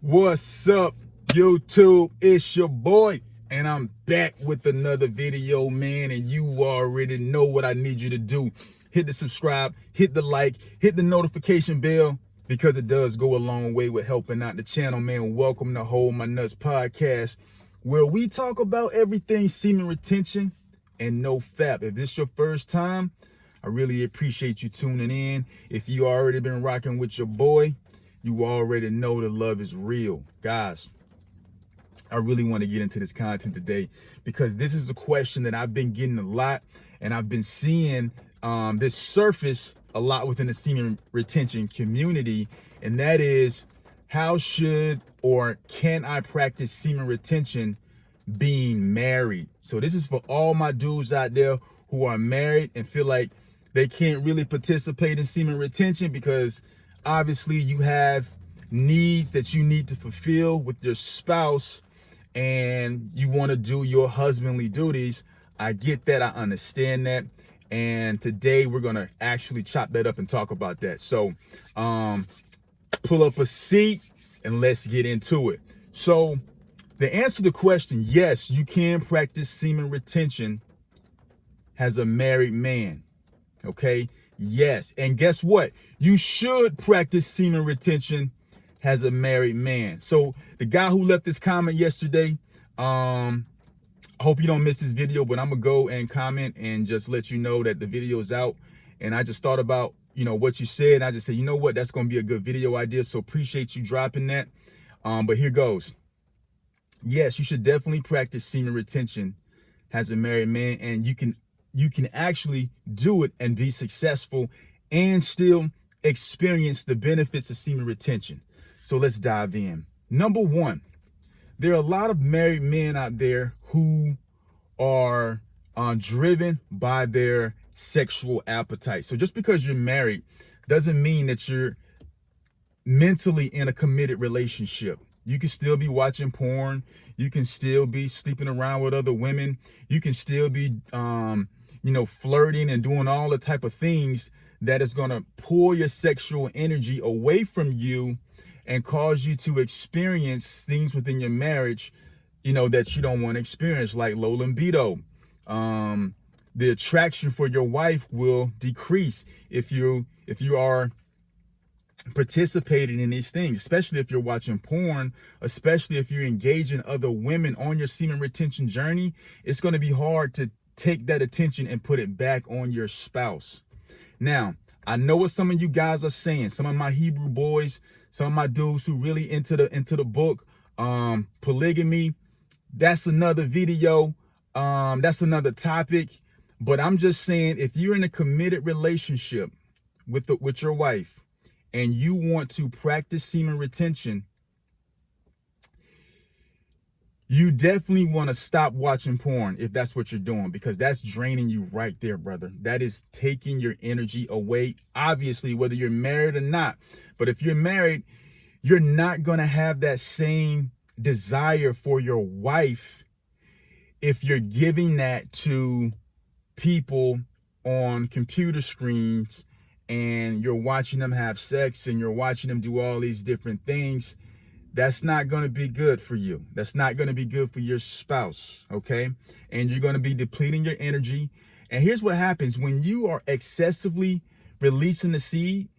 What's up, YouTube? It's your boy, and I'm back with another video, man. And you already know what I need you to do. Hit the subscribe, hit the like, hit the notification bell, because it does go a long way with helping out the channel, man. Welcome to Hold My Nuts podcast, where we talk about everything semen retention and no fap. If this is your first time, I really appreciate you tuning in. If you already been rocking with your boy, you already know the love is real. Guys, I really want to get into this content today because this is a question that I've been getting a lot, and I've been seeing this surface a lot within the semen retention community, and that is, how should or can I practice semen retention being married? So this is for all my dudes out there who are married and feel like they can't really participate in semen retention because obviously you have needs that you need to fulfill with your spouse and you want to do your husbandly duties. I get that. I understand that. And today we're going to actually chop that up and talk about that. So pull up a seat and let's get into it. So the answer to the question, yes, you can practice semen retention as a married man. Okay. Yes. And guess what? You should practice semen retention as a married man. So the guy who left this comment yesterday, I hope you don't miss this video, but I'm going to go and comment and just let you know that the video is out. And I just thought about, what you said. And I just said, you know what? That's going to be a good video idea. So appreciate you dropping that. But here goes. Yes, you should definitely practice semen retention as a married man. And you can actually do it and be successful and still experience the benefits of semen retention. So let's dive in. Number one, there are a lot of married men out there who are driven by their sexual appetite. So just because you're married doesn't mean that you're mentally in a committed relationship. You can still be watching porn. You can still be sleeping around with other women. You can still be flirting and doing all the type of things that is going to pull your sexual energy away from you and cause you to experience things within your marriage, that you don't want to experience, like low libido. The attraction for your wife will decrease if you are participating in these things, especially if you're watching porn, especially if you're engaging other women on your semen retention journey. It's going to be hard to take that attention and put it back on your spouse. Now, I know what some of you guys are saying. Some of my Hebrew boys, some of my dudes who really into the book, polygamy. That's another video. That's another topic. But I'm just saying, if you're in a committed relationship with your wife and you want to practice semen retention, you definitely want to stop watching porn if that's what you're doing, because that's draining you right there, brother. That is taking your energy away, obviously, whether you're married or not. But if you're married, you're not going to have that same desire for your wife if you're giving that to people on computer screens and you're watching them have sex and you're watching them do all these different things. That's not going to be good for you. That's not going to be good for your spouse, okay? And you're going to be depleting your energy. And here's what happens when you are excessively releasing the seed.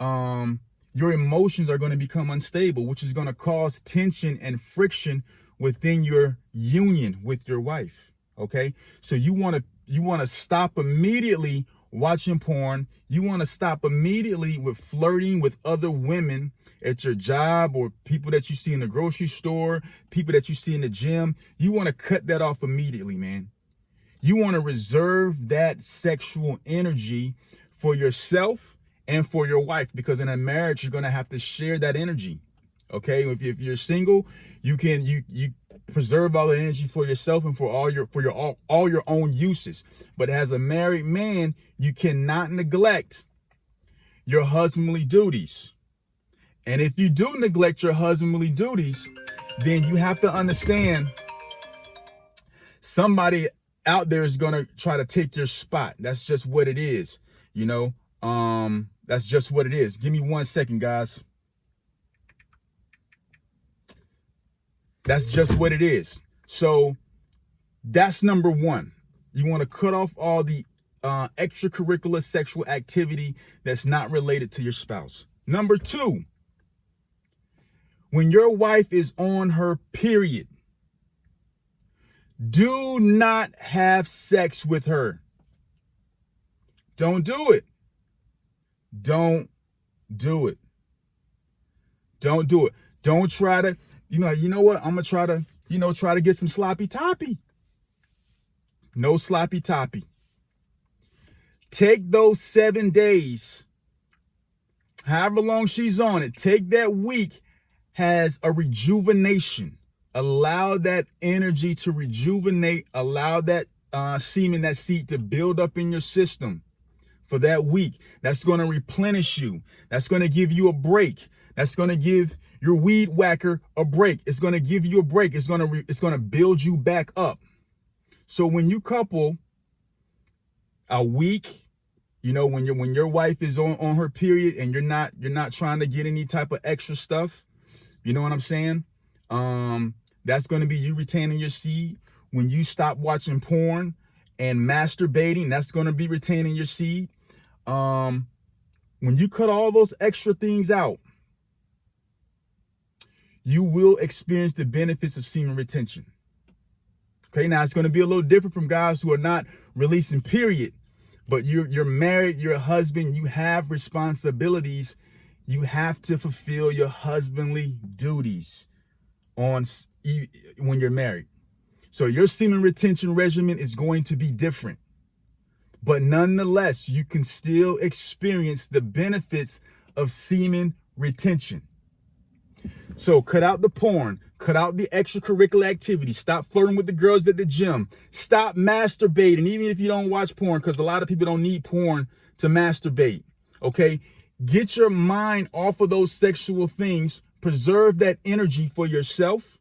Your emotions are going to become unstable, which is going to cause tension and friction within your union with your wife, okay? So you want to stop immediately watching porn. You want to stop immediately with flirting with other women at your job or people that you see in the grocery store, people that you see in the gym. You want to cut that off immediately, man. You want to reserve that sexual energy for yourself and for your wife, because in a marriage, you're going to have to share that energy. Okay. If you're single, you preserve all the energy for yourself and for all your own uses. But as a married man, you cannot neglect your husbandly duties. And if you do neglect your husbandly duties, then you have to understand somebody out there is going to try to take your spot. That's just what it is. That's just what it is. Give me 1 second, guys. That's just what it is. So that's number one. You want to cut off all the extracurricular sexual activity that's not related to your spouse. Number two, when your wife is on her period, do not have sex with her. Don't do it. Don't do it. Don't do it. Don't try to, you know what? I'm going to try to get some sloppy toppy. No sloppy toppy. Take those 7 days, however long she's on it, take that week as a rejuvenation. Allow that energy to rejuvenate. Allow that semen, that seed to build up in your system for that week. That's going to replenish you. That's going to give you a break. That's going to give your weed whacker a break. It's going to give you a break. It's going to build you back up. So when you couple a week, when your wife is on her period and you're not trying to get any type of extra stuff, you know what I'm saying? That's going to be you retaining your seed. When you stop watching porn and masturbating, that's going to be retaining your seed. When you cut all those extra things out, you will experience the benefits of semen retention. Okay, now it's going to be a little different from guys who are not releasing period, but you're married, you're a husband, you have responsibilities. You have to fulfill your husbandly duties when you're married. So your semen retention regimen is going to be different. But nonetheless, you can still experience the benefits of semen retention. So cut out the porn, cut out the extracurricular activities, stop flirting with the girls at the gym, stop masturbating, even if you don't watch porn, because a lot of people don't need porn to masturbate, okay? Get your mind off of those sexual things, preserve that energy for yourself,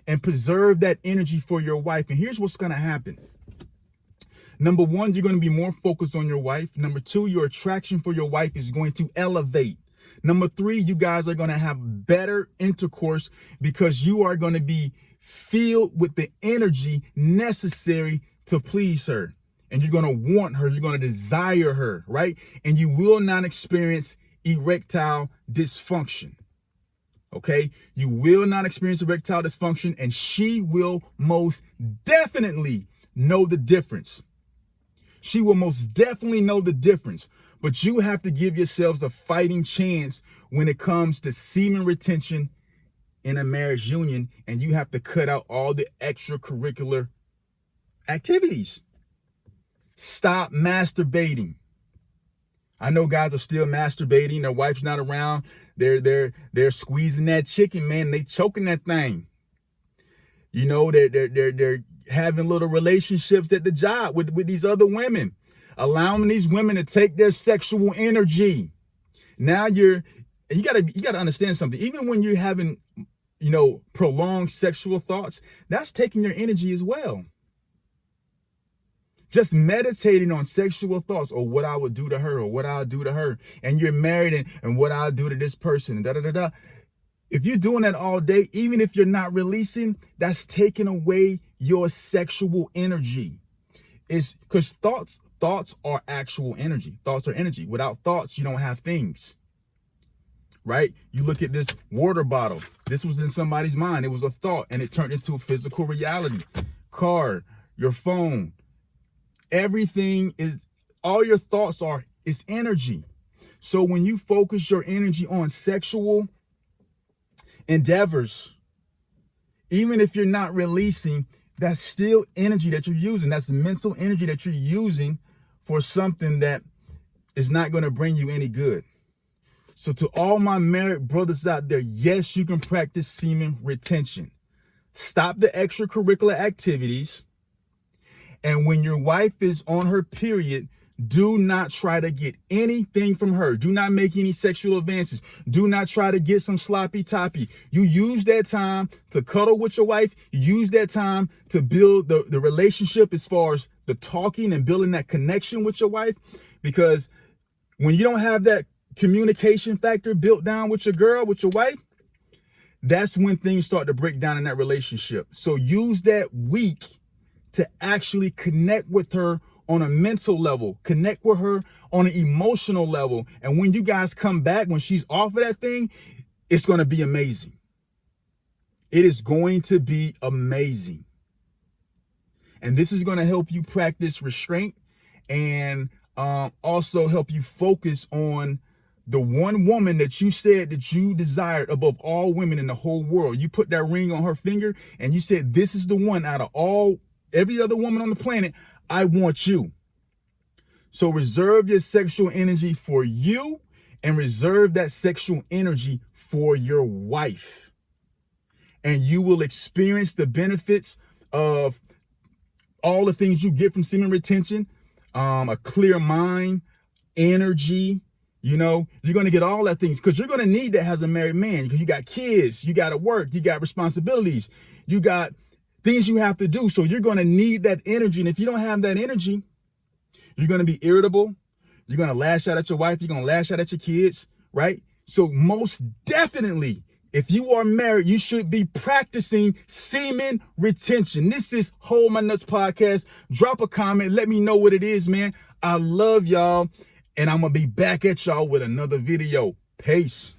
and preserve that energy for your wife. And here's what's going to happen. Number one, you're going to be more focused on your wife. Number two, your attraction for your wife is going to elevate. Number three, you guys are going to have better intercourse because you are going to be filled with the energy necessary to please her. And you're going to want her. You're going to desire her, right? And you will not experience erectile dysfunction. Okay? You will not experience erectile dysfunction, and she will most definitely know the difference. She will most definitely know the difference. But you have to give yourselves a fighting chance when it comes to semen retention in a marriage union, and you have to cut out all the extracurricular activities. Stop masturbating. I know guys are still masturbating. Their wife's not around. They're squeezing that chicken, man. They choking that thing. They're having little relationships at the job with these other women, allowing these women to take their sexual energy. Now you gotta understand something. Even when you're having, prolonged sexual thoughts, that's taking your energy as well. Just meditating on sexual thoughts, or what I would do to her, or what I'll do to her, and you're married, and what I'll do to this person, and da da da da. If you're doing that all day, even if you're not releasing, that's taking away your sexual energy. It's because thoughts are actual energy. Thoughts are energy. Without thoughts, you don't have things. Right? You look at this water bottle. This was in somebody's mind. It was a thought, and it turned into a physical reality. Car, your phone, everything is, all your thoughts is energy. So when you focus your energy on sexual endeavors, even if you're not releasing, that's still energy that you're using. That's mental energy that you're using for something that is not going to bring you any good. So to all my married brothers out there, yes, you can practice semen retention. Stop the extracurricular activities. And when your wife is on her period, do not try to get anything from her. Do not make any sexual advances. Do not try to get some sloppy toppy. You use that time to cuddle with your wife. You use that time to build the relationship as far as the talking and building that connection with your wife. Because When you don't have that communication factor built down with your girl, with your wife, that's when things start to break down in that relationship. So use that week to actually connect with her on a mental level, connect with her on an emotional level. And when you guys come back, when she's off of that thing, it's going to be amazing. It is going to be amazing. And this is going to help you practice restraint and also help you focus on the one woman that you said that you desired above all women in the whole world. You put that ring on her finger and you said, this is the one out of every other woman on the planet. I want you. So reserve your sexual energy for you and reserve that sexual energy for your wife. And you will experience the benefits of all the things you get from semen retention, a clear mind, energy. You know, you're going to get all that things because you're going to need that as a married man because you got kids, you got to work, you got responsibilities, you got things you have to do. So you're going to need that energy. And if you don't have that energy, you're going to be irritable. You're going to lash out at your wife. You're going to lash out at your kids, right? So most definitely, if you are married, you should be practicing semen retention. This is Hold My Nuts Podcast. Drop a comment. Let me know what it is, man. I love y'all. And I'm going to be back at y'all with another video. Peace.